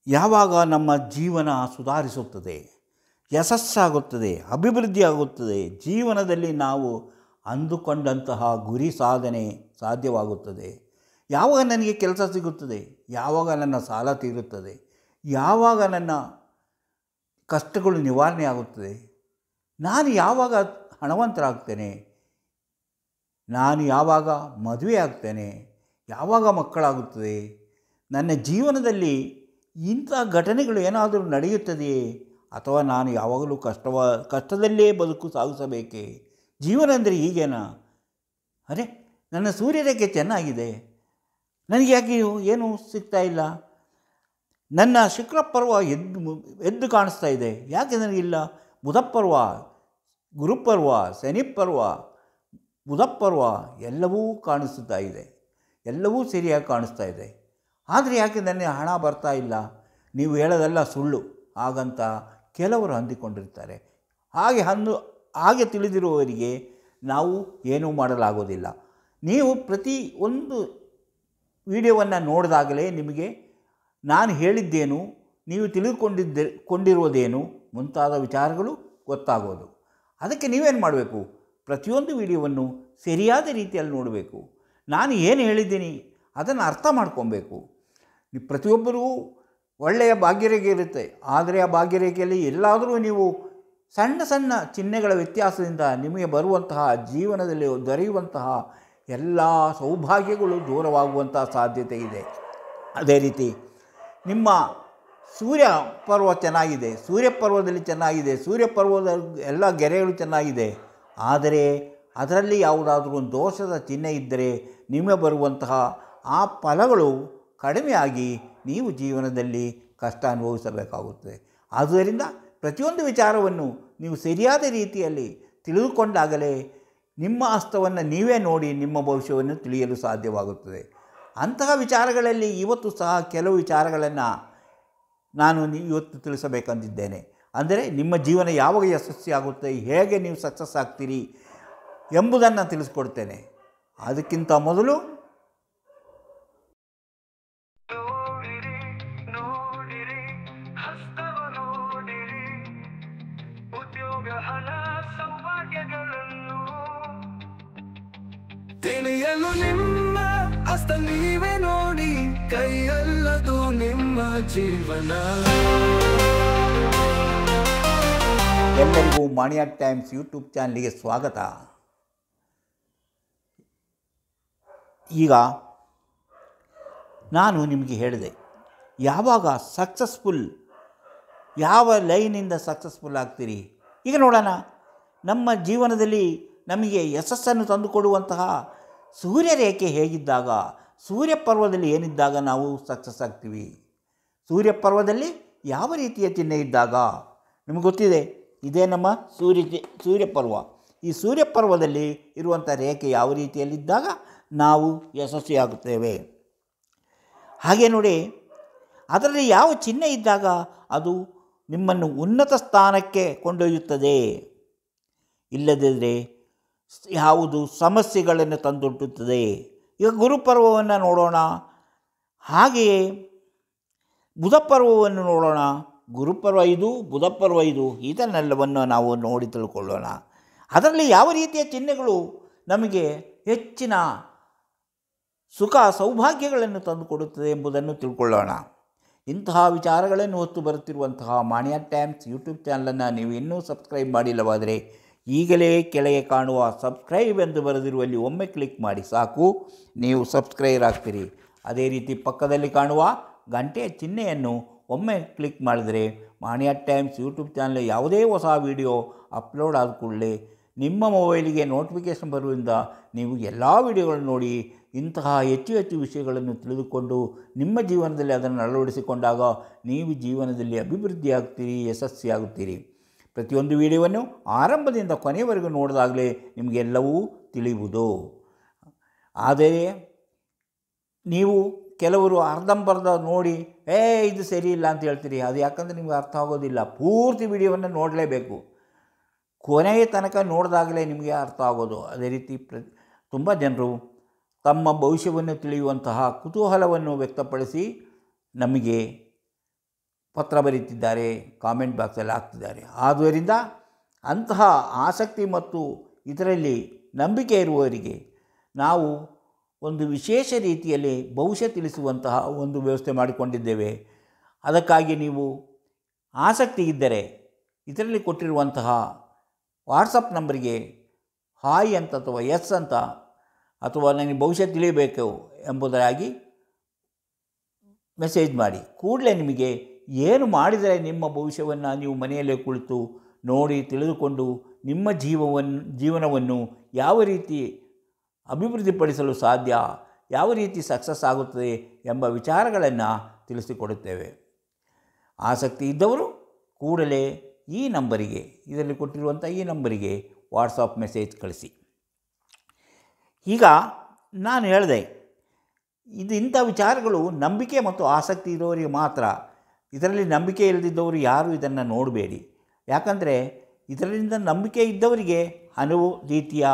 ಯಾವಾಗ ನಮ್ಮ ಜೀವನ ಸುಧಾರಿಸುತ್ತದೆ, ಯಶಸ್ಸಾಗುತ್ತದೆ, ಅಭಿವೃದ್ಧಿಯಾಗುತ್ತದೆ, ಜೀವನದಲ್ಲಿ ನಾವು ಅಂದುಕೊಂಡಂತಹ ಗುರಿ ಸಾಧನೆ ಸಾಧ್ಯವಾಗುತ್ತದೆ, ಯಾವಾಗ ನನಗೆ ಕೆಲಸ ಸಿಗುತ್ತದೆ, ಯಾವಾಗ ನನ್ನ ಸಾಲ ತೀರುತ್ತದೆ, ಯಾವಾಗ ನನ್ನ ಕಷ್ಟಗಳು ನಿವಾರಣೆ ಆಗುತ್ತದೆ, ನಾನು ಯಾವಾಗ ಹಣವಂತರಾಗ್ತೇನೆ, ನಾನು ಯಾವಾಗ ಮದುವೆ ಆಗ್ತೇನೆ, ಯಾವಾಗ ಮಕ್ಕಳಾಗುತ್ತದೆ, ನನ್ನ ಜೀವನದಲ್ಲಿ ಇಂಥ ಘಟನೆಗಳು ಏನಾದರೂ ನಡೆಯುತ್ತದೆಯೇ, ಅಥವಾ ನಾನು ಯಾವಾಗಲೂ ಕಷ್ಟದಲ್ಲೇ ಬದುಕು ಸಾಗಿಸಬೇಕೇ, ಜೀವನ ಅಂದರೆ ಹೀಗೇನಾ, ಅರೆ ನನ್ನ ಸೂರ್ಯರೇಖೆ ಚೆನ್ನಾಗಿದೆ, ನನಗೆ ಯಾಕೆ ಏನೂ ಸಿಗ್ತಾ ಇಲ್ಲ, ನನ್ನ ಶುಕ್ರಪರ್ವ ಎದ್ದು ಕಾಣಿಸ್ತಾ ಇದೆ, ಯಾಕೆ ನನಗಿಲ್ಲ, ಬುಧಪರ್ವ, ಗುರುಪರ್ವ, ಶನಿಪರ್ವ, ಬುಧಪರ್ವ ಎಲ್ಲವೂ ಕಾಣಿಸ್ತಾ ಇದೆ, ಎಲ್ಲವೂ ಸರಿಯಾಗಿ ಕಾಣಿಸ್ತಾ ಇದೆ, ಆದರೆ ಯಾಕೆ ನನಗೆ ಹಣ ಬರ್ತಾ ಇಲ್ಲ, ನೀವು ಹೇಳೋದೆಲ್ಲ ಸುಳ್ಳು ಹಾಗಂತ ಕೆಲವರು ಅಂದುಕೊಂಡಿರ್ತಾರೆ. ಹಾಗೆ ತಿಳಿದಿರುವವರಿಗೆ ನಾವು ಏನೂ ಮಾಡಲಾಗೋದಿಲ್ಲ. ನೀವು ಪ್ರತಿ ಒಂದು ವಿಡಿಯೋವನ್ನು ನೋಡಿದಾಗಲೇ ನಿಮಗೆ ನಾನು ಹೇಳಿದ್ದೇನು, ನೀವು ಕೊಂಡಿರುವುದೇನು ಮುಂತಾದ ವಿಚಾರಗಳು ಗೊತ್ತಾಗೋದು. ಅದಕ್ಕೆ ನೀವೇನು ಮಾಡಬೇಕು, ಪ್ರತಿಯೊಂದು ವಿಡಿಯೋವನ್ನು ಸರಿಯಾದ ರೀತಿಯಲ್ಲಿ ನೋಡಬೇಕು. ನಾನು ಏನು ಹೇಳಿದ್ದೀನಿ ಅದನ್ನು ಅರ್ಥ ಮಾಡ್ಕೊಬೇಕು. ಪ್ರತಿಯೊಬ್ಬರೂ ಒಳ್ಳೆಯ ಭಾಗ್ಯರೇಖೆ ಇರುತ್ತೆ, ಆದರೆ ಆ ಭಾಗ್ಯರೇಖೆಯಲ್ಲಿ ಎಲ್ಲಾದರೂ ನೀವು ಸಣ್ಣ ಸಣ್ಣ ಚಿಹ್ನೆಗಳ ವ್ಯತ್ಯಾಸದಿಂದ ನಿಮಗೆ ಬರುವಂತಹ ಜೀವನದಲ್ಲಿ ದೊರೆಯುವಂತಹ ಎಲ್ಲ ಸೌಭಾಗ್ಯಗಳು ದೂರವಾಗುವಂತಹ ಸಾಧ್ಯತೆ ಇದೆ. ಅದೇ ರೀತಿ ನಿಮ್ಮ ಸೂರ್ಯ ಪರ್ವ ಚೆನ್ನಾಗಿದೆ, ಸೂರ್ಯಪರ್ವದಲ್ಲಿ ಚೆನ್ನಾಗಿದೆ, ಸೂರ್ಯಪರ್ವದ ಎಲ್ಲ ಗೆರೆಗಳು ಚೆನ್ನಾಗಿದೆ, ಆದರೆ ಅದರಲ್ಲಿ ಯಾವುದಾದ್ರೂ ಒಂದು ದೋಷದ ಚಿಹ್ನೆ ಇದ್ದರೆ ನಿಮಗೆ ಬರುವಂತಹ ಆ ಫಲಗಳು ಕಡಿಮೆಯಾಗಿ ನೀವು ಜೀವನದಲ್ಲಿ ಕಷ್ಟ ಅನುಭವಿಸಬೇಕಾಗುತ್ತದೆ. ಆದ್ದರಿಂದ ಪ್ರತಿಯೊಂದು ವಿಚಾರವನ್ನು ನೀವು ಸರಿಯಾದ ರೀತಿಯಲ್ಲಿ ತಿಳಿದುಕೊಂಡಾಗಲೇ ನಿಮ್ಮ ಹಸ್ತವನ್ನು ನೀವೇ ನೋಡಿ ನಿಮ್ಮ ಭವಿಷ್ಯವನ್ನು ತಿಳಿಯಲು ಸಾಧ್ಯವಾಗುತ್ತದೆ. ಅಂತಹ ವಿಚಾರಗಳಲ್ಲಿ ಇವತ್ತು ಸಹ ಕೆಲವು ವಿಚಾರಗಳನ್ನು ನಾನು ಇವತ್ತು ತಿಳಿಸಬೇಕಂತಿದ್ದೇನೆ. ಅಂದರೆ ನಿಮ್ಮ ಜೀವನ ಯಾವಾಗ ಯಶಸ್ವಿಯಾಗುತ್ತೆ, ಹೇಗೆ ನೀವು ಸಕ್ಸಸ್ ಆಗ್ತೀರಿ ಎಂಬುದನ್ನು ತಿಳಿಸ್ಕೊಡ್ತೇನೆ. ಅದಕ್ಕಿಂತ ಮೊದಲು ತಿಳಿಯಲು ನಿಮ್ಮ ಹಸ್ತ ನೀವೇ ನೋಡಿ, ಕೈಯಲ್ಲದು ನಿಮ್ಮ ಜೀವನ. ಎಲ್ಲರಿಗೂ ಮಾಣಿಯಾ ಟೈಮ್ಸ್ ಯೂಟ್ಯೂಬ್ ಚಾನಲ್ಗೆ ಸ್ವಾಗತ. ಈಗ ನಾನು ನಿಮಗೆ ಹೇಳಿದೆ, ಯಾವಾಗ ಸಕ್ಸಸ್ಫುಲ್, ಯಾವ ಲೈನಿಂದ ಸಕ್ಸಸ್ಫುಲ್ ಆಗ್ತೀರಿ. ಈಗ ನೋಡೋಣ, ನಮ್ಮ ಜೀವನದಲ್ಲಿ ನಮಗೆ ಯಶಸ್ಸನ್ನು ತಂದುಕೊಡುವಂತಹ ಸೂರ್ಯರೇಖೆ ಹೇಗಿದ್ದಾಗ, ಸೂರ್ಯಪರ್ವದಲ್ಲಿ ಏನಿದ್ದಾಗ ನಾವು ಸಕ್ಸಸ್ ಆಗ್ತೀವಿ. ಸೂರ್ಯಪರ್ವದಲ್ಲಿ ಯಾವ ರೀತಿಯ ಚಿಹ್ನೆ ಇದ್ದಾಗ, ನಿಮಗೆ ಗೊತ್ತಿದೆ, ಇದೇ ನಮ್ಮ ಸೂರ್ಯಪರ್ವ. ಈ ಸೂರ್ಯಪರ್ವದಲ್ಲಿ ಇರುವಂಥ ರೇಖೆ ಯಾವ ರೀತಿಯಲ್ಲಿದ್ದಾಗ ನಾವು ಯಶಸ್ವಿಯಾಗುತ್ತೇವೆ. ಹಾಗೆ ನೋಡಿ, ಅದರಲ್ಲಿ ಯಾವ ಚಿಹ್ನೆ ಇದ್ದಾಗ ಅದು ನಿಮ್ಮನ್ನು ಉನ್ನತ ಸ್ಥಾನಕ್ಕೆ ಕೊಂಡೊಯ್ಯುತ್ತದೆ, ಇಲ್ಲದಿದ್ದರೆ ಯಾವುದು ಸಮಸ್ಯೆಗಳನ್ನು ತಂದೊಡ್ಡುತ್ತದೆ. ಈಗ ಗುರುಪರ್ವವನ್ನು ನೋಡೋಣ, ಹಾಗೆಯೇ ಬುಧಪರ್ವವನ್ನು ನೋಡೋಣ. ಗುರುಪರ್ವ ಇದು, ಬುಧಪರ್ವ ಇದು, ಇದನ್ನೆಲ್ಲವನ್ನು ನಾವು ನೋಡಿ ತಿಳ್ಕೊಳ್ಳೋಣ. ಅದರಲ್ಲಿ ಯಾವ ರೀತಿಯ ಚಿಹ್ನೆಗಳು ನಮಗೆ ಹೆಚ್ಚಿನ ಸುಖ ಸೌಭಾಗ್ಯಗಳನ್ನು ತಂದುಕೊಡುತ್ತದೆ ಎಂಬುದನ್ನು ತಿಳ್ಕೊಳ್ಳೋಣ. ಇಂತಹ ವಿಚಾರಗಳನ್ನು ಹೊತ್ತು ಬರುತ್ತಿರುವಂತಹ ಮಾಣಿಯಾ ಟೈಮ್ಸ್ ಯೂಟ್ಯೂಬ್ ಚಾನಲನ್ನು ನೀವು ಇನ್ನೂ ಸಬ್ಸ್ಕ್ರೈಬ್ ಮಾಡಿಲ್ಲವಾದರೆ ಈಗಲೇ ಕೆಳಗೆ ಕಾಣುವ ಸಬ್ಸ್ಕ್ರೈಬ್ ಎಂದು ಬರೆದಿರುವಲ್ಲಿ ಒಮ್ಮೆ ಕ್ಲಿಕ್ ಮಾಡಿ ಸಾಕು, ನೀವು ಸಬ್ಸ್ಕ್ರೈಬ್ ಆಗ್ತೀರಿ. ಅದೇ ರೀತಿ ಪಕ್ಕದಲ್ಲಿ ಕಾಣುವ ಗಂಟೆಯ ಚಿಹ್ನೆಯನ್ನು ಒಮ್ಮೆ ಕ್ಲಿಕ್ ಮಾಡಿದರೆ ಮಾಣಿಯಾ ಟೈಮ್ಸ್ ಯೂಟ್ಯೂಬ್ ಚಾನಲ್ ಯಾವುದೇ ಹೊಸ ವಿಡಿಯೋ ಅಪ್ಲೋಡ್ ಆದ ಕೂಡಲೇ ನಿಮ್ಮ ಮೊಬೈಲಿಗೆ ನೋಟಿಫಿಕೇಷನ್ ಬರುವುದರಿಂದ ನೀವು ಎಲ್ಲ ವಿಡಿಯೋಗಳನ್ನು ನೋಡಿ ಇಂತಹ ಹೆಚ್ಚು ಹೆಚ್ಚು ವಿಷಯಗಳನ್ನು ತಿಳಿದುಕೊಂಡು ನಿಮ್ಮ ಜೀವನದಲ್ಲಿ ಅದನ್ನು ಅಳವಡಿಸಿಕೊಂಡಾಗ ನೀವು ಜೀವನದಲ್ಲಿ ಅಭಿವೃದ್ಧಿಯಾಗ್ತೀರಿ, ಯಶಸ್ವಿಯಾಗುತ್ತೀರಿ. ಪ್ರತಿಯೊಂದು ವಿಡಿಯೋವನ್ನು ಆರಂಭದಿಂದ ಕೊನೆಯವರೆಗೂ ನೋಡಿದಾಗಲೇ ನಿಮಗೆಲ್ಲವೂ ತಿಳಿಯುವುದು. ಆದರೆ ನೀವು ಕೆಲವರು ಅರ್ಧಂಬರ್ಧ ನೋಡಿ ಇದು ಸರಿ ಇಲ್ಲ ಅಂತ ಹೇಳ್ತೀರಿ. ಅದು ಯಾಕಂದರೆ ನಿಮಗೆ ಅರ್ಥ ಆಗೋದಿಲ್ಲ. ಪೂರ್ತಿ ವಿಡಿಯೋವನ್ನು ನೋಡಲೇಬೇಕು, ಕೊನೆಯ ತನಕ ನೋಡಿದಾಗಲೇ ನಿಮಗೆ ಅರ್ಥ ಆಗೋದು. ಅದೇ ರೀತಿ ತುಂಬ ಜನರು ತಮ್ಮ ಭವಿಷ್ಯವನ್ನು ತಿಳಿಯುವಂತಹ ಕುತೂಹಲವನ್ನು ವ್ಯಕ್ತಪಡಿಸಿ ನಮಗೆ ಪತ್ರ ಬರೀತಿದ್ದಾರೆ, ಕಾಮೆಂಟ್ ಬಾಕ್ಸಲ್ಲಿ ಹಾಕ್ತಿದ್ದಾರೆ. ಆದ್ದರಿಂದ ಅಂತಹ ಆಸಕ್ತಿ ಮತ್ತು ಇದರಲ್ಲಿ ನಂಬಿಕೆ ಇರುವವರಿಗೆ ನಾವು ಒಂದು ವಿಶೇಷ ರೀತಿಯಲ್ಲಿ ಭವಿಷ್ಯ ತಿಳಿಸುವಂತಹ ಒಂದು ವ್ಯವಸ್ಥೆ ಮಾಡಿಕೊಂಡಿದ್ದೇವೆ. ಅದಕ್ಕಾಗಿ ನೀವು ಆಸಕ್ತಿ ಇದ್ದರೆ ಇದರಲ್ಲಿ ಕೊಟ್ಟಿರುವಂತಹ ವಾಟ್ಸಪ್ ನಂಬರಿಗೆ ಹಾಯ್ ಅಂತ ಅಥವಾ ಎಸ್ ಅಂತ ಅಥವಾ ನನಗೆ ಭವಿಷ್ಯ ತಿಳಿಯಬೇಕು ಎಂಬುದಾಗಿ ಮೆಸೇಜ್ ಮಾಡಿ. ಕೂಡಲೇ ನಿಮಗೆ ಏನು ಮಾಡಿದರೆ ನಿಮ್ಮ ಭವಿಷ್ಯವನ್ನು ನೀವು ಮನೆಯಲ್ಲೇ ಕುಳಿತು ನೋಡಿ ತಿಳಿದುಕೊಂಡು ನಿಮ್ಮ ಜೀವನವನ್ನು ಯಾವ ರೀತಿ ಅಭಿವೃದ್ಧಿಪಡಿಸಲು ಸಾಧ್ಯ, ಯಾವ ರೀತಿ ಸಕ್ಸಸ್ ಆಗುತ್ತದೆ ಎಂಬ ವಿಚಾರಗಳನ್ನು ತಿಳಿಸಿಕೊಡುತ್ತೇವೆ. ಆಸಕ್ತಿ ಇದ್ದವರು ಕೂಡಲೇ ಈ ನಂಬರಿಗೆ, ಇದರಲ್ಲಿ ಕೊಟ್ಟಿರುವಂಥ ಈ ನಂಬರಿಗೆ ವಾಟ್ಸಪ್ ಮೆಸೇಜ್ ಕಳಿಸಿ. ಈಗ ನಾನು ಹೇಳಿದೆ, ಇಂಥ ವಿಚಾರಗಳು ನಂಬಿಕೆ ಮತ್ತು ಆಸಕ್ತಿ ಇರೋರಿಗೆ ಮಾತ್ರ. ಇದರಲ್ಲಿ ನಂಬಿಕೆ ಇಲ್ಲದಿದ್ದವರು ಯಾರೂ ಇದನ್ನು ನೋಡಬೇಡಿ. ಯಾಕಂದರೆ ಇದರಿಂದ ನಂಬಿಕೆ ಇದ್ದವರಿಗೆ ಹಲವು ರೀತಿಯ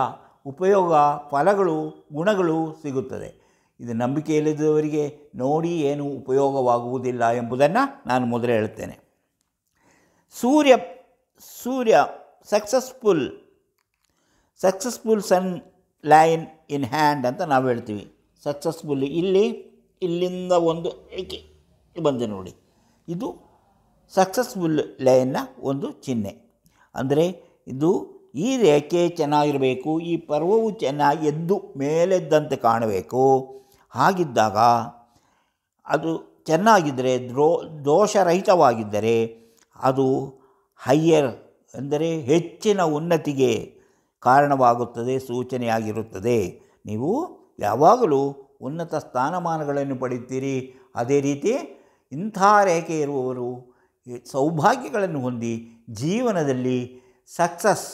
ಉಪಯೋಗ, ಫಲಗಳು, ಗುಣಗಳು ಸಿಗುತ್ತದೆ. ಇದು ನಂಬಿಕೆ ಇಲ್ಲದವರಿಗೆ ನೋಡಿ ಏನು ಉಪಯೋಗವಾಗುವುದಿಲ್ಲ ಎಂಬುದನ್ನು ನಾನು ಮೊದಲೇ ಹೇಳುತ್ತೇನೆ. Surya successful sun line in hand ಅಂತ ನಾವು ಹೇಳ್ತೀವಿ. ಸಕ್ಸಸ್ಫುಲ್ ಇಲ್ಲಿಂದ ಒಂದು ಏಕೆ ಬಂದೆ ನೋಡಿ, ಇದು ಸಕ್ಸಸ್ಫುಲ್ ಲೈನ್ನ ಒಂದು ಚಿಹ್ನೆ. ಅಂದರೆ ಇದು ಈ ರೇಖೆ ಚೆನ್ನಾಗಿರಬೇಕು, ಈ ಪರ್ವವು ಚೆನ್ನಾಗಿ ಎದ್ದು ಮೇಲೆದ್ದಂತೆ ಕಾಣಬೇಕು. ಹಾಗಿದ್ದಾಗ ಅದು ಚೆನ್ನಾಗಿದ್ದರೆ, ದೋಷರಹಿತವಾಗಿದ್ದರೆ ಅದು ಹೈಯರ್ ಅಂದರೆ ಹೆಚ್ಚಿನ ಉನ್ನತಿಗೆ ಕಾರಣವಾಗುತ್ತದೆ, ಸೂಚನೆಯಾಗಿರುತ್ತದೆ. ನೀವು ಯಾವಾಗಲೂ ಉನ್ನತ ಸ್ಥಾನಮಾನಗಳನ್ನು ಪಡೆಯುತ್ತೀರಿ. ಅದೇ ರೀತಿ ಇಂಥ ರೇಖೆ ಇರುವವರು ಸೌಭಾಗ್ಯಗಳನ್ನು ಹೊಂದಿ ಜೀವನದಲ್ಲಿ ಸಕ್ಸಸ್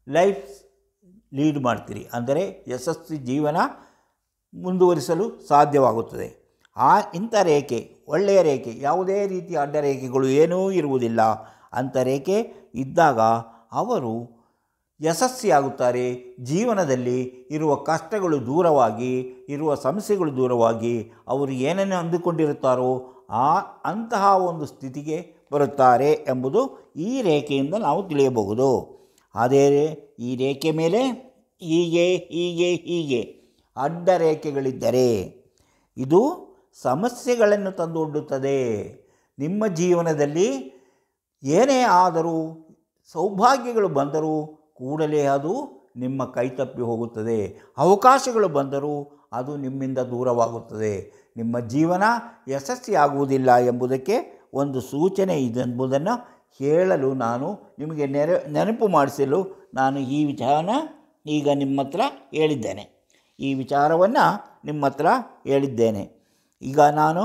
ಲೈಫ್ ಲೀಡ್ ಮಾಡ್ತೀರಿ. ಅಂದರೆ ಯಶಸ್ವಿ ಜೀವನ ಮುಂದುವರಿಸಲು ಸಾಧ್ಯವಾಗುತ್ತದೆ. ಇಂಥ ರೇಖೆ ಒಳ್ಳೆಯ ರೇಖೆ, ಯಾವುದೇ ರೀತಿಯ ಅಡ್ಡ ರೇಖೆಗಳು ಏನೂ ಇರುವುದಿಲ್ಲ. ಅಂಥ ರೇಖೆ ಇದ್ದಾಗ ಅವರು ಯಶಸ್ವಿಯಾಗುತ್ತಾರೆ. ಜೀವನದಲ್ಲಿ ಇರುವ ಕಷ್ಟಗಳು ದೂರವಾಗಿ, ಇರುವ ಸಮಸ್ಯೆಗಳು ದೂರವಾಗಿ ಅವರು ಏನನ್ನು ಅಂದುಕೊಂಡಿರುತ್ತಾರೋ ಅಂತಹ ಒಂದು ಸ್ಥಿತಿಗೆ ಬರುತ್ತಾರೆ ಎಂಬುದು ಈ ರೇಖೆಯಿಂದ ನಾವು ತಿಳಿಯಬಹುದು. ಅದೇ ಈ ರೇಖೆ ಮೇಲೆ ಹೀಗೆ ಅಡ್ಡ ರೇಖೆಗಳಿದ್ದರೆ ಇದು ಸಮಸ್ಯೆಗಳನ್ನು ತಂದೊಡ್ಡುತ್ತದೆ. ನಿಮ್ಮ ಜೀವನದಲ್ಲಿ ಏನೇ ಆದರೂ, ಸೌಭಾಗ್ಯಗಳು ಬಂದರೂ ಕೂಡಲೇ ಅದು ನಿಮ್ಮ ಕೈತಪ್ಪಿ ಹೋಗುತ್ತದೆ. ಅವಕಾಶಗಳು ಬಂದರೂ ಅದು ನಿಮ್ಮಿಂದ ದೂರವಾಗುತ್ತದೆ. ನಿಮ್ಮ ಜೀವನ ಯಶಸ್ವಿಯಾಗುವುದಿಲ್ಲ ಎಂಬುದಕ್ಕೆ ಒಂದು ಸೂಚನೆ ಇದೆಂಬುದನ್ನು ಹೇಳಲು ನಾನು ನಿಮಗೆ ನೆನಪು ಮಾಡಿಸಲು ನಾನು ಈ ವಿಚಾರನ ಈಗ ನಿಮ್ಮ ಹತ್ರ ಹೇಳಿದ್ದೇನೆ. ಈ ವಿಚಾರವನ್ನು ನಿಮ್ಮ ಹತ್ರ ಹೇಳಿದ್ದೇನೆ. ಈಗ ನಾನು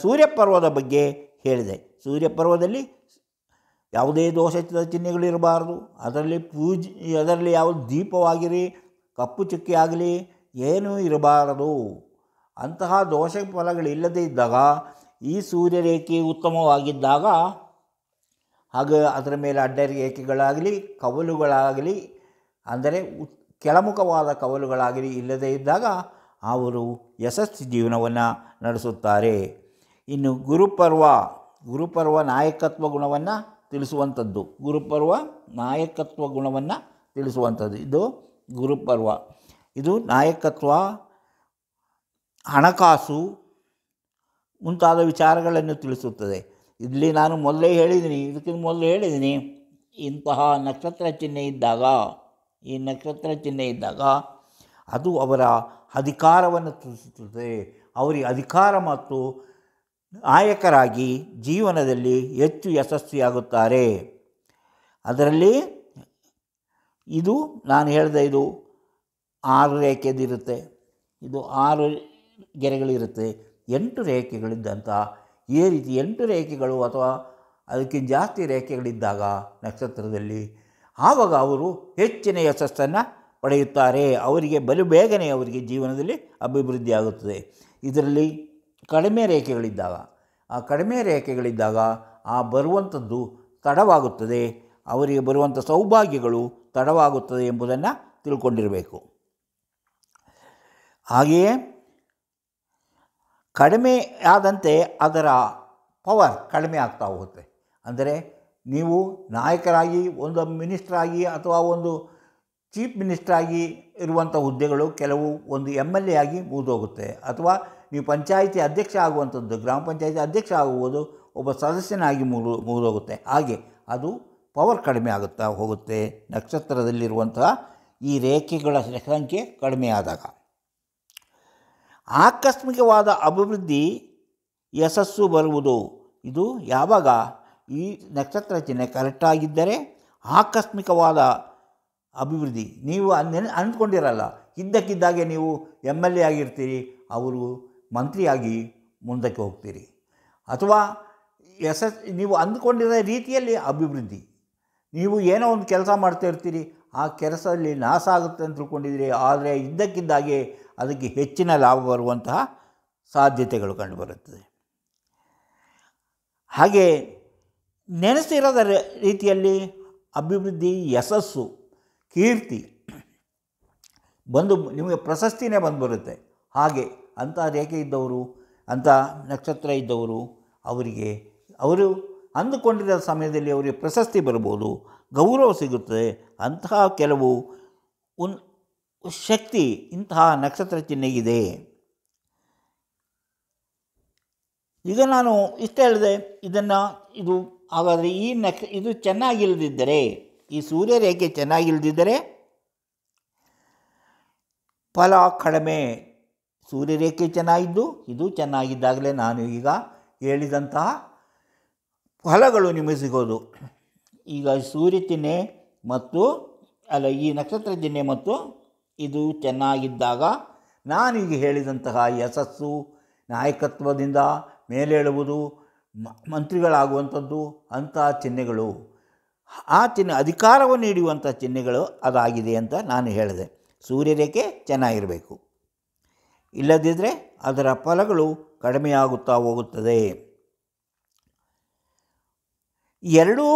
ಸೂರ್ಯಪರ್ವದ ಬಗ್ಗೆ ಹೇಳಿದೆ. ಸೂರ್ಯಪರ್ವದಲ್ಲಿ ಯಾವುದೇ ದೋಷದ ಚಿಹ್ನೆಗಳಿರಬಾರ್ದು. ಅದರಲ್ಲಿ ಯಾವ ದೀಪವಾಗಿರಲಿ, ಕಪ್ಪು ಚುಕ್ಕಿ ಆಗಲಿ ಏನೂ ಇರಬಾರದು. ಅಂತಹ ದೋಷ ಫಲಗಳಿಲ್ಲದೇ ಇದ್ದಾಗ, ಈ ಸೂರ್ಯರೇಖೆ ಉತ್ತಮವಾಗಿದ್ದಾಗ, ಹಾಗೆ ಅದರ ಮೇಲೆ ಅಡ್ಡ ರೇಖೆಗಳಾಗಲಿ, ಕವಲುಗಳಾಗಲಿ, ಅಂದರೆ ಕೆಳಮುಖವಾದ ಕವಲುಗಳಾಗಲಿ ಇಲ್ಲದೇ ಇದ್ದಾಗ ಅವರು ಯಶಸ್ವಿ ಜೀವನವನ್ನು ನಡೆಸುತ್ತಾರೆ. ಇನ್ನು ಗುರುಪರ್ವ ನಾಯಕತ್ವ ಗುಣವನ್ನು ತಿಳಿಸುವಂಥದ್ದು. ನಾಯಕತ್ವ ಗುಣವನ್ನು ತಿಳಿಸುವಂಥದ್ದು. ಇದು ಗುರುಪರ್ವ. ಇದು ನಾಯಕತ್ವ, ಹಣಕಾಸು ಮುಂತಾದ ವಿಚಾರಗಳನ್ನು ತಿಳಿಸುತ್ತದೆ. ಇಲ್ಲಿ ನಾನು ಇದಕ್ಕಿಂತ ಮೊದಲು ಹೇಳಿದ್ದೀನಿ, ಇಂತಹ ನಕ್ಷತ್ರ ಚಿಹ್ನೆ ಇದ್ದಾಗ ಅದು ಅವರ ಅಧಿಕಾರವನ್ನು ತಿಳಿಸುತ್ತದೆ. ಅವರಿಗೆ ಅಧಿಕಾರ ಮತ್ತು ನಾಯಕರಾಗಿ ಜೀವನದಲ್ಲಿ ಹೆಚ್ಚು ಯಶಸ್ವಿಯಾಗುತ್ತಾರೆ. ಅದರಲ್ಲಿ ಇದು ನಾನು ಹೇಳಿದೆ, ಇದು 6 ರೇಖೆದಿರುತ್ತೆ. ಇದು 6 ಗೆರೆಗಳಿರುತ್ತೆ. 8 ರೇಖೆಗಳಿದ್ದಂಥ ಈ ರೀತಿ 8 ರೇಖೆಗಳು ಅಥವಾ ಅದಕ್ಕಿಂತ ಜಾಸ್ತಿ ರೇಖೆಗಳಿದ್ದಾಗ ನಕ್ಷತ್ರದಲ್ಲಿ, ಆವಾಗ ಅವರು ಹೆಚ್ಚಿನ ಯಶಸ್ಸನ್ನು ಪಡೆಯುತ್ತಾರೆ. ಅವರಿಗೆ ಬಲು ಬೇಗನೆ ಅವರಿಗೆ ಜೀವನದಲ್ಲಿ ಅಭಿವೃದ್ಧಿ ಆಗುತ್ತದೆ. ಇದರಲ್ಲಿ ಕಡಿಮೆ ರೇಖೆಗಳಿದ್ದಾಗ ಬರುವಂಥದ್ದು ತಡವಾಗುತ್ತದೆ. ಅವರಿಗೆ ಬರುವಂಥ ಸೌಭಾಗ್ಯಗಳು ತಡವಾಗುತ್ತದೆ ಎಂಬುದನ್ನು ತಿಳ್ಕೊಂಡಿರಬೇಕು. ಹಾಗೆಯೇ ಕಡಿಮೆ ಆದಂತೆ ಅದರ ಪವರ್ ಕಡಿಮೆ ಆಗ್ತಾ ಹೋಗುತ್ತೆ. ಅಂದರೆ ನೀವು ನಾಯಕರಾಗಿ, ಒಂದು ಮಿನಿಸ್ಟ್ರಾಗಿ ಅಥವಾ ಒಂದು ಚೀಫ್ ಮಿನಿಸ್ಟ್ರಾಗಿ ಇರುವಂಥ ಹುದ್ದೆಗಳು ಕೆಲವು ಒಂದು MLA ಆಗಿ ಮುಗಿದೋಗುತ್ತೆ. ಅಥವಾ ನೀವು ಪಂಚಾಯಿತಿ ಅಧ್ಯಕ್ಷ ಆಗುವಂಥದ್ದು, ಗ್ರಾಮ ಪಂಚಾಯಿತಿ ಅಧ್ಯಕ್ಷ ಆಗುವುದು ಒಬ್ಬ ಸದಸ್ಯನಾಗಿ ಮುಗಿದೋಗುತ್ತೆ. ಹಾಗೆ ಅದು ಪವರ್ ಕಡಿಮೆ ಆಗುತ್ತಾ ಹೋಗುತ್ತೆ ನಕ್ಷತ್ರದಲ್ಲಿರುವಂತಹ ಈ ರೇಖೆಗಳ ಸಂಖ್ಯೆ ಕಡಿಮೆ ಆದಾಗ. ಆಕಸ್ಮಿಕವಾದ ಅಭಿವೃದ್ಧಿ, ಯಶಸ್ಸು ಬರುವುದು. ಇದು ಯಾವಾಗ ಈ ನಕ್ಷತ್ರ ಚಿಹ್ನೆ ಕರೆಕ್ಟಾಗಿದ್ದರೆ ಆಕಸ್ಮಿಕವಾದ ಅಭಿವೃದ್ಧಿ. ನೀವು ಅಂದ್ಕೊಂಡಿರಲ್ಲ, ಇದ್ದಕ್ಕಿದ್ದಾಗೆ ನೀವು MLA ಆಗಿರ್ತೀರಿ, ಅವರು ಮಂತ್ರಿಯಾಗಿ ಮುಂದಕ್ಕೆ ಹೋಗ್ತೀರಿ. ಅಥವಾ ನೀವು ಅಂದ್ಕೊಂಡಿರೋ ರೀತಿಯಲ್ಲಿ ಅಭಿವೃದ್ಧಿ. ನೀವು ಏನೋ ಒಂದು ಕೆಲಸ ಮಾಡ್ತಾ ಇರ್ತೀರಿ, ಆ ಕೆಲಸದಲ್ಲಿ ನಾಶ ಆಗುತ್ತೆ ಅಂತ ತಿಳ್ಕೊಂಡಿದ್ದೀರಿ, ಆದರೆ ಇದ್ದಕ್ಕಿದ್ದಾಗೆ ಅದಕ್ಕೆ ಹೆಚ್ಚಿನ ಲಾಭ ಬರುವಂತಹ ಸಾಧ್ಯತೆಗಳು ಕಂಡುಬರುತ್ತದೆ. ಹಾಗೆ ನೆನೆಸಿರದ ರೀತಿಯಲ್ಲಿ ಅಭಿವೃದ್ಧಿ, ಯಶಸ್ಸು, ಕೀರ್ತಿ ಬಂದು ನಿಮಗೆ ಪ್ರಶಸ್ತಿನೇ ಬಂದುಬರುತ್ತೆ. ಹಾಗೆ ಅಂಥ ರೇಖೆ ಇದ್ದವರು, ಅಂಥ ನಕ್ಷತ್ರ ಇದ್ದವರು ಅವರಿಗೆ ಅವರು ಅಂದುಕೊಂಡಿರೋ ಸಮಯದಲ್ಲಿ ಅವರಿಗೆ ಪ್ರಶಸ್ತಿ ಬರ್ಬೋದು, ಗೌರವ ಸಿಗುತ್ತದೆ. ಅಂತಹ ಕೆಲವು ಶಕ್ತಿ ಇಂತಹ ನಕ್ಷತ್ರ ಚಿಹ್ನೆಗಿದೆ. ಈಗ ನಾನು ಇಷ್ಟ ಹೇಳಿದೆ, ಇದು ಹಾಗಾದರೆ ಇದು ಚೆನ್ನಾಗಿಲ್ಲದಿದ್ದರೆ, ಈ ಸೂರ್ಯರೇಖೆ ಚೆನ್ನಾಗಿಲ್ಲದಿದ್ದರೆ ಫಲ ಕಡಿಮೆ. ಸೂರ್ಯರೇಖೆ ಚೆನ್ನಾಗಿದ್ದು ಇದು ಚೆನ್ನಾಗಿದ್ದಾಗಲೇ ನಾನು ಈಗ ಹೇಳಿದಂತಹ ಫಲಗಳು ನಿಮಗೆ ಸಿಗೋದು. ಈಗ ಸೂರ್ಯ ಚಿಹ್ನೆ ಮತ್ತು ಈ ನಕ್ಷತ್ರ ಚಿಹ್ನೆ ಮತ್ತು ಇದು ಚೆನ್ನಾಗಿದ್ದಾಗ ನಾನೀಗ ಹೇಳಿದಂತಹ ಯಶಸ್ಸು, ನಾಯಕತ್ವದಿಂದ ಮೇಲೇಳುವುದು, ಮಂತ್ರಿಗಳಾಗುವಂಥದ್ದು ಅಂತಹ ಚಿಹ್ನೆಗಳು, ಆ ಚಿಹ್ನೆ ಅಧಿಕಾರವನ್ನು ನೀಡುವಂಥ ಚಿಹ್ನೆಗಳು ಅದಾಗಿದೆ ಅಂತ ನಾನು ಹೇಳಿದೆ. ಸೂರ್ಯರೇಖೆ ಚೆನ್ನಾಗಿರಬೇಕು, ಇಲ್ಲದಿದ್ದರೆ ಅದರ ಫಲಗಳು ಕಡಿಮೆಯಾಗುತ್ತಾ ಹೋಗುತ್ತದೆ. ಎರಡೂ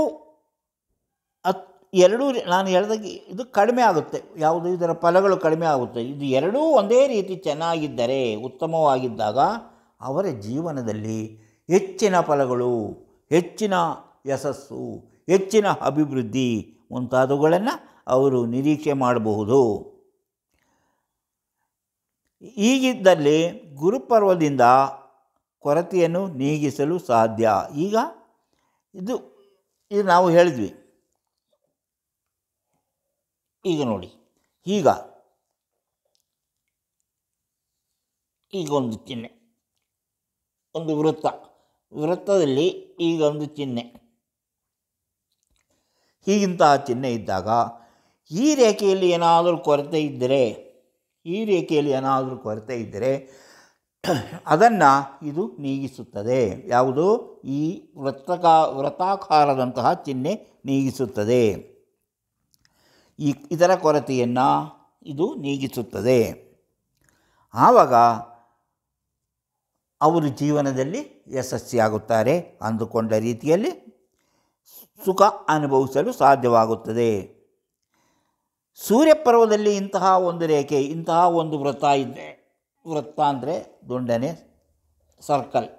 ನಾನು ಹೇಳಿದಾಗ ಇದು ಕಡಿಮೆ ಆಗುತ್ತೆ. ಯಾವುದು? ಇದರ ಫಲಗಳು ಕಡಿಮೆ ಆಗುತ್ತೆ. ಇದು ಎರಡೂ ಒಂದೇ ರೀತಿ ಚೆನ್ನಾಗಿದ್ದರೆ, ಉತ್ತಮವಾಗಿದ್ದಾಗ ಅವರ ಜೀವನದಲ್ಲಿ ಹೆಚ್ಚಿನ ಫಲಗಳು, ಹೆಚ್ಚಿನ ಯಶಸ್ಸು, ಹೆಚ್ಚಿನ ಅಭಿವೃದ್ಧಿ ಮುಂತಾದವುಗಳನ್ನು ಅವರು ನಿರೀಕ್ಷೆ ಮಾಡಬಹುದು. ಹೀಗಿದ್ದಲ್ಲಿ ಗುರುಪರ್ವದಿಂದ ಕೊರತೆಯನ್ನು ನೀಗಿಸಲು ಸಾಧ್ಯ. ಈಗ ಇದು ನಾವು ಹೇಳಿದ್ವಿ. ಈಗ ನೋಡಿ, ಈಗ ಒಂದು ಚಿಹ್ನೆ, ಒಂದು ವೃತ್ತದಲ್ಲಿ ಈಗ ಒಂದು ಚಿಹ್ನೆ, ಹೀಗಿಂತಹ ಚಿಹ್ನೆ ಇದ್ದಾಗ ಈ ರೇಖೆಯಲ್ಲಿ ಏನಾದರೂ ಕೊರತೆ ಇದ್ದರೆ ಅದನ್ನು ಇದು ನೀಗಿಸುತ್ತದೆ. ಯಾವುದು? ಈ ವೃತ್ತಾಕಾರದಂತಹ ಚಿಹ್ನೆ ನೀಗಿಸುತ್ತದೆ. ಇದರ ಕೊರತೆಯನ್ನು ಇದು ನೀಗಿಸುತ್ತದೆ. ಆವಾಗ ಅವರು ಜೀವನದಲ್ಲಿ ಯಶಸ್ವಿಯಾಗುತ್ತಾರೆ, ಅಂದುಕೊಂಡ ರೀತಿಯಲ್ಲಿ ಸುಖ ಅನುಭವಿಸಲು ಸಾಧ್ಯವಾಗುತ್ತದೆ. ಸೂರ್ಯಪರ್ವದಲ್ಲಿ ಇಂತಹ ಒಂದು ರೇಖೆ, ಇಂತಹ ಒಂದು ವೃತ್ತ ಅಂದರೆ ದುಂಡನೆ, ಸರ್ಕಲ್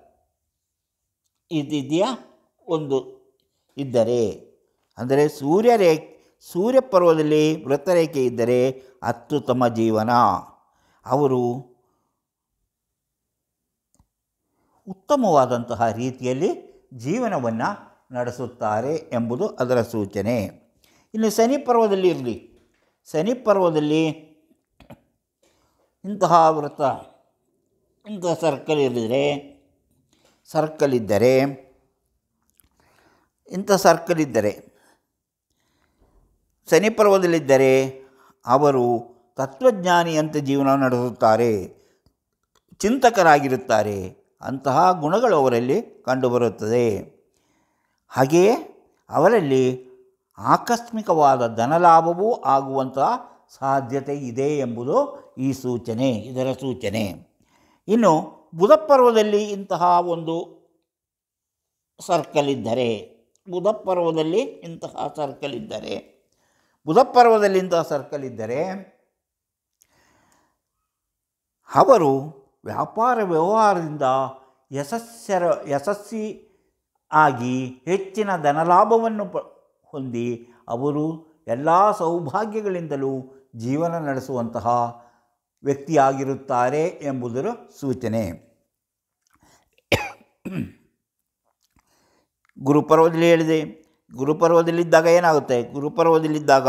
ಇದೆಯಾ ಒಂದು ಇದ್ದರೆ, ಅಂದರೆ ಸೂರ್ಯಪರ್ವದಲ್ಲಿ ವೃತ್ತರೇಖೆ ಇದ್ದರೆ ಅತ್ಯುತ್ತಮ ಜೀವನ, ಅವರು ಉತ್ತಮವಾದಂತಹ ರೀತಿಯಲ್ಲಿ ಜೀವನವನ್ನು ನಡೆಸುತ್ತಾರೆ ಎಂಬುದು ಅದರ ಸೂಚನೆ. ಇನ್ನು ಶನಿ ಪರ್ವದಲ್ಲಿ ಇರಲಿ, ಶನಿ ಪರ್ವದಲ್ಲಿ ಇಂತಹ ವೃತ್ತ, ಇಂತಹ ಸರ್ಕಲ್ ಇದ್ದರೆ ಶನಿ ಪರ್ವದಲ್ಲಿದ್ದರೆ ಅವರು ತತ್ವಜ್ಞಾನಿಯಂತೆ ಜೀವನ ನಡೆಸುತ್ತಾರೆ, ಚಿಂತಕರಾಗಿರುತ್ತಾರೆ. ಅಂತಹ ಗುಣಗಳು ಅವರಲ್ಲಿ ಕಂಡುಬರುತ್ತದೆ. ಹಾಗೆಯೇ ಅವರಲ್ಲಿ ಆಕಸ್ಮಿಕವಾದ ಧನಲಾಭವೂ ಆಗುವಂತಹ ಸಾಧ್ಯತೆ ಇದೆ ಎಂಬುದು ಇದರ ಸೂಚನೆ. ಇನ್ನು ಬುಧಪರ್ವದಲ್ಲಿ ಇಂತಹ ಒಂದು ಸರ್ಕಲ್ ಇದ್ದರೆ, ಬುಧಪರ್ವದಲ್ಲಿ ಇಂತಹ ಸರ್ಕಲ್ ಇದ್ದರೆ ಅವರು ವ್ಯಾಪಾರ ವ್ಯವಹಾರದಿಂದ ಯಶಸ್ವಿ ಆಗಿ ಹೆಚ್ಚಿನ ಧನಲಾಭವನ್ನು ಹೊಂದಿ ಅವರು ಎಲ್ಲ ಸೌಭಾಗ್ಯಗಳಿಂದಲೂ ಜೀವನ ನಡೆಸುವಂತಹ ವ್ಯಕ್ತಿಯಾಗಿರುತ್ತಾರೆ ಎಂಬುದರ ಸೂಚನೆ. ಗುರುಪರ್ವದಲ್ಲಿ ಹೇಳಿದೆ, ಗುರುಪರ್ವದಲ್ಲಿದ್ದಾಗ ಏನಾಗುತ್ತೆ? ಗುರುಪರ್ವದಲ್ಲಿದ್ದಾಗ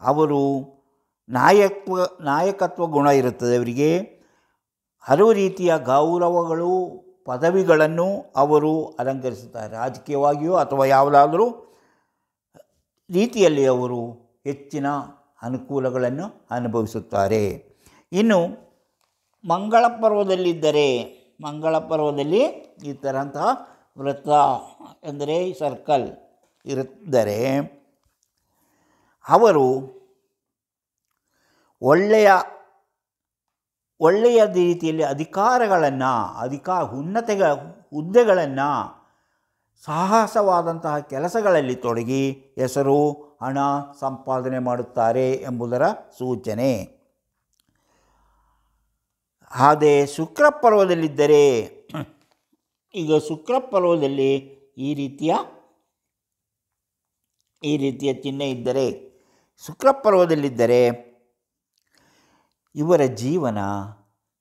ಅವರು ನಾಯಕತ್ವ ಗುಣ ಇರುತ್ತದೆ. ಅವರಿಗೆ ಹಲವು ರೀತಿಯ ಗೌರವಗಳು, ಪದವಿಗಳನ್ನು ಅವರು ಅಲಂಕರಿಸುತ್ತಾರೆ. ರಾಜಕೀಯವಾಗಿಯೋ ಅಥವಾ ಯಾವುದಾದರೂ ರೀತಿಯಲ್ಲಿ ಅವರು ಹೆಚ್ಚಿನ ಅನುಕೂಲಗಳನ್ನು ಅನುಭವಿಸುತ್ತಾರೆ. ಇನ್ನು ಮಂಗಳ ಪರ್ವದಲ್ಲಿದ್ದರೆ, ಮಂಗಳ ಪರ್ವದಲ್ಲಿ ಈ ಥರಂತಹ ವೃತ್ತ ಅಂದರೆ ಸರ್ಕಲ್ ಇರುತ್ತದೆ. ಅವರು ಒಳ್ಳೆಯ ರೀತಿಯಲ್ಲಿ ಉನ್ನತ ಹುದ್ದೆಗಳನ್ನು, ಸಾಹಸವಾದಂತಹ ಕೆಲಸಗಳಲ್ಲಿ ತೊಡಗಿ ಹೆಸರು, ಹಣ ಸಂಪಾದನೆ ಮಾಡುತ್ತಾರೆ ಎಂಬುದರ ಸೂಚನೆ. ಅದೇ ಶುಕ್ರ ಪರ್ವದಲ್ಲಿದ್ದರೆ, ಈಗ ಶುಕ್ರ ಪರ್ವದಲ್ಲಿ ಈ ರೀತಿಯ ಚಿಹ್ನೆ ಇದ್ದರೆ, ಶುಕ್ರ ಪರ್ವದಲ್ಲಿದ್ದರೆ ಇವರ ಜೀವನ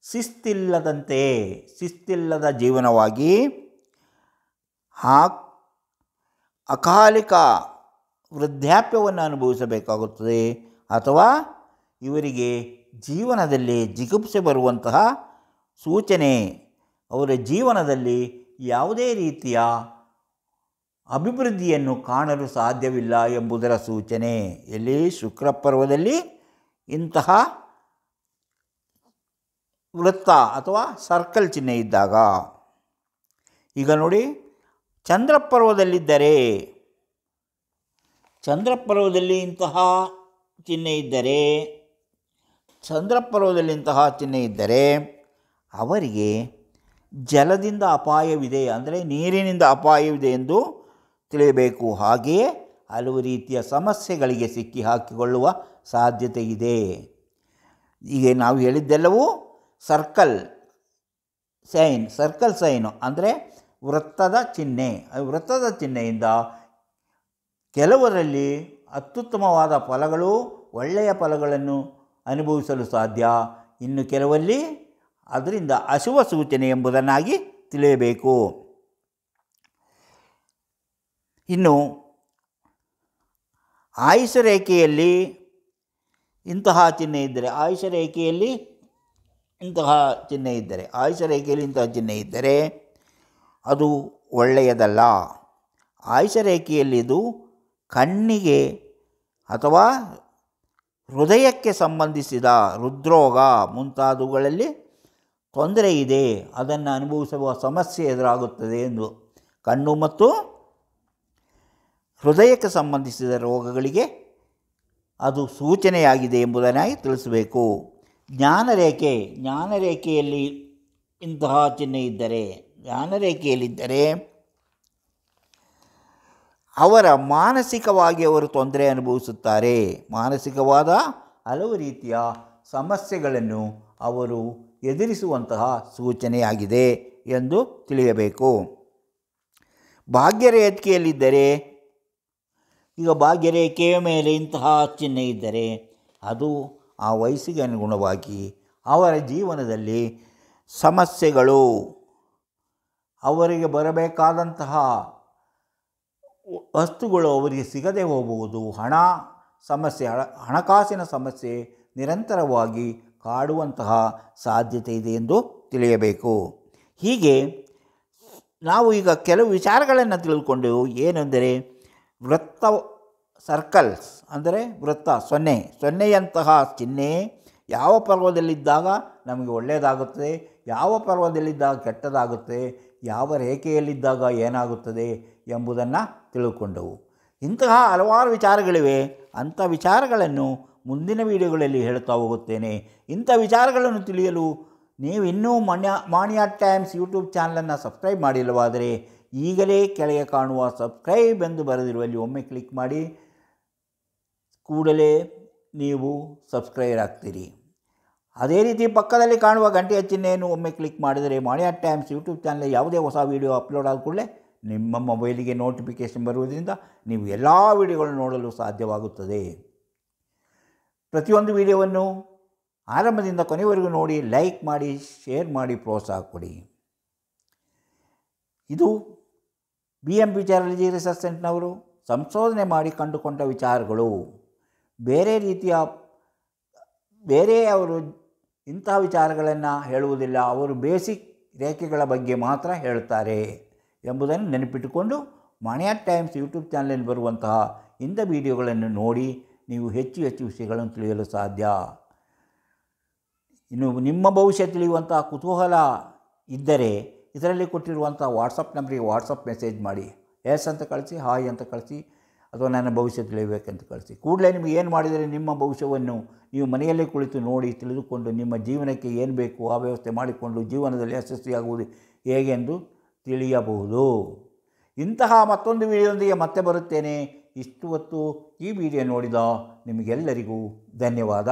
ಶಿಸ್ತಿಲ್ಲದ ಜೀವನವಾಗಿ ಅಕಾಲಿಕ ವೃದ್ಧಾಪ್ಯವನ್ನು ಅನುಭವಿಸಬೇಕಾಗುತ್ತದೆ. ಅಥವಾ ಇವರಿಗೆ ಜೀವನದಲ್ಲಿ ಜಿಗುಪ್ಸೆ ಬರುವಂತಹ ಸೂಚನೆ. ಅವರ ಜೀವನದಲ್ಲಿ ಯಾವುದೇ ರೀತಿಯ ಅಭಿವೃದ್ಧಿಯನ್ನು ಕಾಣಲು ಸಾಧ್ಯವಿಲ್ಲ ಎಂಬುದರ ಸೂಚನೆ. ಎಲ್ಲಿ? ಶುಕ್ರ ಪರ್ವದಲ್ಲಿ ಇಂತಹ ವೃತ್ತ ಅಥವಾ ಸರ್ಕಲ್ ಚಿಹ್ನೆ ಇದ್ದಾಗ. ಈಗ ನೋಡಿ, ಚಂದ್ರಪರ್ವದಲ್ಲಿದ್ದರೆ, ಚಂದ್ರಪರ್ವದಲ್ಲಿ ಇಂತಹ ಚಿಹ್ನೆ ಇದ್ದರೆ ಅವರಿಗೆ ಜಲದಿಂದ ಅಪಾಯವಿದೆ, ಅಂದರೆ ನೀರಿನಿಂದ ಅಪಾಯವಿದೆ ಎಂದು ತಿಳಿಯಬೇಕು. ಹಾಗೆಯೇ ಹಲವು ರೀತಿಯ ಸಮಸ್ಯೆಗಳಿಗೆ ಸಿಕ್ಕಿ ಹಾಕಿಕೊಳ್ಳುವ ಸಾಧ್ಯತೆ ಇದೆ. ಈಗ ನಾವು ಹೇಳಿದ್ದೆಲ್ಲವೂ ಸರ್ಕಲ್ ಸೈನು ಅಂದರೆ ವೃತ್ತದ ಚಿಹ್ನೆ. ವೃತ್ತದ ಚಿಹ್ನೆಯಿಂದ ಕೆಲವರಲ್ಲಿ ಅತ್ಯುತ್ತಮವಾದ ಫಲಗಳು, ಒಳ್ಳೆಯ ಫಲಗಳನ್ನು ಅನುಭವಿಸಲು ಸಾಧ್ಯ. ಇನ್ನು ಕೆಲವಲ್ಲಿ ಅದರಿಂದ ಅಶುಭ ಸೂಚನೆ ಎಂಬುದನ್ನಾಗಿ ತಿಳಿಯಬೇಕು. ಇನ್ನು ಆಯುಷ ರೇಖೆಯಲ್ಲಿ ಇಂತಹ ಚಿಹ್ನೆ ಇದ್ದರೆ ಅದು ಒಳ್ಳೆಯದಲ್ಲ. ಆಯುಷ ರೇಖೆಯಲ್ಲಿ ಇದು ಕಣ್ಣಿಗೆ ಅಥವಾ ಹೃದಯಕ್ಕೆ ಸಂಬಂಧಿಸಿದ ಹೃದ್ರೋಗ ಮುಂತಾದವುಗಳಲ್ಲಿ ತೊಂದರೆ ಇದೆ, ಅದನ್ನು ಅನುಭವಿಸುವ ಸಮಸ್ಯೆ ಎದುರಾಗುತ್ತದೆ ಎಂದು. ಕಣ್ಣು ಮತ್ತು ಹೃದಯಕ್ಕೆ ಸಂಬಂಧಿಸಿದ ರೋಗಗಳಿಗೆ ಅದು ಸೂಚನೆಯಾಗಿದೆ ಎಂಬುದನ್ನಾಗಿ ತಿಳಿಸಬೇಕು. ಜ್ಞಾನರೇಖೆಯಲ್ಲಿ ಇಂತಹ ಚಿಹ್ನೆ ಜ್ಞಾನರೇಖೆಯಲ್ಲಿದ್ದರೆ ಅವರ ಮಾನಸಿಕವಾಗಿ ಅವರು ತೊಂದರೆ ಅನುಭವಿಸುತ್ತಾರೆ. ಮಾನಸಿಕವಾದ ಹಲವು ರೀತಿಯ ಸಮಸ್ಯೆಗಳನ್ನು ಅವರು ಎದುರಿಸುವಂತಹ ಸೂಚನೆಯಾಗಿದೆ ಎಂದು ತಿಳಿಯಬೇಕು. ಭಾಗ್ಯರೇಖೆಯಲ್ಲಿದ್ದರೆ, ಈಗ ಭಾಗ್ಯರೇಖೆಯ ಮೇಲೆ ಇಂತಹ ಚಿಹ್ನೆ ಇದ್ದರೆ ಅದು ಆ ವಯಸ್ಸಿಗೆ ಅನುಗುಣವಾಗಿ ಅವರ ಜೀವನದಲ್ಲಿ ಸಮಸ್ಯೆಗಳು, ಅವರಿಗೆ ಬರಬೇಕಾದಂತಹ ವಸ್ತುಗಳು ಅವರಿಗೆ ಸಿಗದೆ ಹೋಗುವುದು, ಹಣಕಾಸಿನ ಸಮಸ್ಯೆ ನಿರಂತರವಾಗಿ ಕಾಡುವಂತಹ ಸಾಧ್ಯತೆ ಇದೆ ಎಂದು ತಿಳಿಯಬೇಕು. ಹೀಗೆ ನಾವು ಈಗ ಕೆಲವು ವಿಚಾರಗಳನ್ನು ತಿಳಿದುಕೊಂಡೆವು. ಏನೆಂದರೆ ಸರ್ಕಲ್ಸ್ ಅಂದರೆ ವೃತ್ತ, ಸೊನ್ನೆಯಂತಹ ಚಿಹ್ನೆ ಯಾವ ಪರ್ವದಲ್ಲಿದ್ದಾಗ ನಮಗೆ ಒಳ್ಳೆಯದಾಗುತ್ತದೆ, ಯಾವ ಪರ್ವದಲ್ಲಿದ್ದಾಗ ಕೆಟ್ಟದಾಗುತ್ತೆ, ಯಾವ ರೇಖೆಯಲ್ಲಿದ್ದಾಗ ಏನಾಗುತ್ತದೆ ಎಂಬುದನ್ನು ತಿಳ್ಕೊಂಡವು. ಇಂತಹ ಹಲವಾರು ವಿಚಾರಗಳಿವೆ. ಅಂಥ ವಿಚಾರಗಳನ್ನು ಮುಂದಿನ ವಿಡಿಯೋಗಳಲ್ಲಿ ಹೇಳ್ತಾ ಹೋಗುತ್ತೇನೆ. ಇಂಥ ವಿಚಾರಗಳನ್ನು ತಿಳಿಯಲು ನೀವು ಇನ್ನೂ ಮಾಣಿಯಾ ಟೈಮ್ಸ್ ಯೂಟ್ಯೂಬ್ ಚಾನಲನ್ನು ಸಬ್ಸ್ಕ್ರೈಬ್ ಮಾಡಿಲ್ಲವಾದರೆ ಈಗಲೇ ಕೆಳಗೆ ಕಾಣುವ ಸಬ್ಸ್ಕ್ರೈಬ್ ಎಂದು ಬರೆದಿರುವಲ್ಲಿ ಒಮ್ಮೆ ಕ್ಲಿಕ್ ಮಾಡಿ, ಕೂಡಲೇ ನೀವು ಸಬ್ಸ್ಕ್ರೈಬ್ ಆಗ್ತೀರಿ. ಅದೇ ರೀತಿ ಪಕ್ಕದಲ್ಲಿ ಕಾಣುವ ಗಂಟೆಯ ಚಿಹ್ನೆಯನ್ನು ಒಮ್ಮೆ ಕ್ಲಿಕ್ ಮಾಡಿದರೆ ಮಾಣಿಯಾ ಟೈಮ್ಸ್ ಯೂಟ್ಯೂಬ್ ಚಾನಲ್ ಯಾವುದೇ ಹೊಸ ವೀಡಿಯೋ ಅಪ್ಲೋಡ್ ಆದ ಕೂಡಲೇ ನಿಮ್ಮ ಮೊಬೈಲಿಗೆ ನೋಟಿಫಿಕೇಷನ್ ಬರುವುದರಿಂದ ನೀವು ಎಲ್ಲ ವೀಡಿಯೋಗಳನ್ನು ನೋಡಲು ಸಾಧ್ಯವಾಗುತ್ತದೆ. ಪ್ರತಿಯೊಂದು ವಿಡಿಯೋವನ್ನು ಆರಂಭದಿಂದ ಕೊನೆವರೆಗೂ ನೋಡಿ, ಲೈಕ್ ಮಾಡಿ, ಶೇರ್ ಮಾಡಿ, ಪ್ರೋತ್ಸಾಹ ಕೊಡಿ. ಇದು BM ವಿಚಾರಾಲಜಿ ರಿಸರ್ಚ್ ಸೆಂಟರ್ನವರು ಸಂಶೋಧನೆ ಮಾಡಿ ಕಂಡುಕೊಂಡ ವಿಚಾರಗಳು. ಬೇರೆಯವರು ಇಂತಹ ವಿಚಾರಗಳನ್ನು ಹೇಳುವುದಿಲ್ಲ. ಅವರು ಬೇಸಿಕ್ ರೇಖೆಗಳ ಬಗ್ಗೆ ಮಾತ್ರ ಹೇಳುತ್ತಾರೆ ಎಂಬುದನ್ನು ನೆನಪಿಟ್ಟುಕೊಂಡು ಮಾಣಿಯಾ ಟೈಮ್ಸ್ ಯೂಟ್ಯೂಬ್ ಚಾನಲಲ್ಲಿ ಬರುವಂತಹ ಇಂಥ ವಿಡಿಯೋಗಳನ್ನು ನೋಡಿ ನೀವು ಹೆಚ್ಚು ಹೆಚ್ಚು ವಿಷಯಗಳನ್ನು ತಿಳಿಯಲು ಸಾಧ್ಯ. ಇನ್ನು ನಿಮ್ಮ ಭವಿಷ್ಯ ತಿಳಿಯುವಂತಹ ಕುತೂಹಲ ಇದ್ದರೆ ಇದರಲ್ಲಿ ಕೊಟ್ಟಿರುವಂಥ ವಾಟ್ಸಪ್ ನಂಬರಿಗೆ ವಾಟ್ಸಪ್ ಮೆಸೇಜ್ ಮಾಡಿ. ಎಸ್ ಅಂತ ಕಳಿಸಿ, ಹಾಯ್ ಅಂತ ಕಳಿಸಿ, ಅಥವಾ ನನ್ನ ಭವಿಷ್ಯ ತಿಳಿಯಬೇಕಂತ ಕಳಿಸಿ. ಕೂಡಲೇ ನಿಮಗೆ ಏನು ಮಾಡಿದರೆ ನಿಮ್ಮ ಭವಿಷ್ಯವನ್ನು ನೀವು ಮನೆಯಲ್ಲೇ ಕುಳಿತು ನೋಡಿ ತಿಳಿದುಕೊಂಡು ನಿಮ್ಮ ಜೀವನಕ್ಕೆ ಏನು ಬೇಕು ಆ ವ್ಯವಸ್ಥೆ ಮಾಡಿಕೊಂಡು ಜೀವನದಲ್ಲಿ ಯಶಸ್ವಿಯಾಗುವುದು ಹೇಗೆಂದು ತಿಳಿಯಬಹುದು. ಇಂತಹ ಮತ್ತೊಂದು ವಿಡಿಯೋದೊಂದಿಗೆ ಮತ್ತೆ ಬರುತ್ತೇನೆ. ಇಷ್ಟು ಹೊತ್ತು ಈ ವಿಡಿಯೋ ನೋಡಿದ ನಿಮಗೆಲ್ಲರಿಗೂ ಧನ್ಯವಾದ.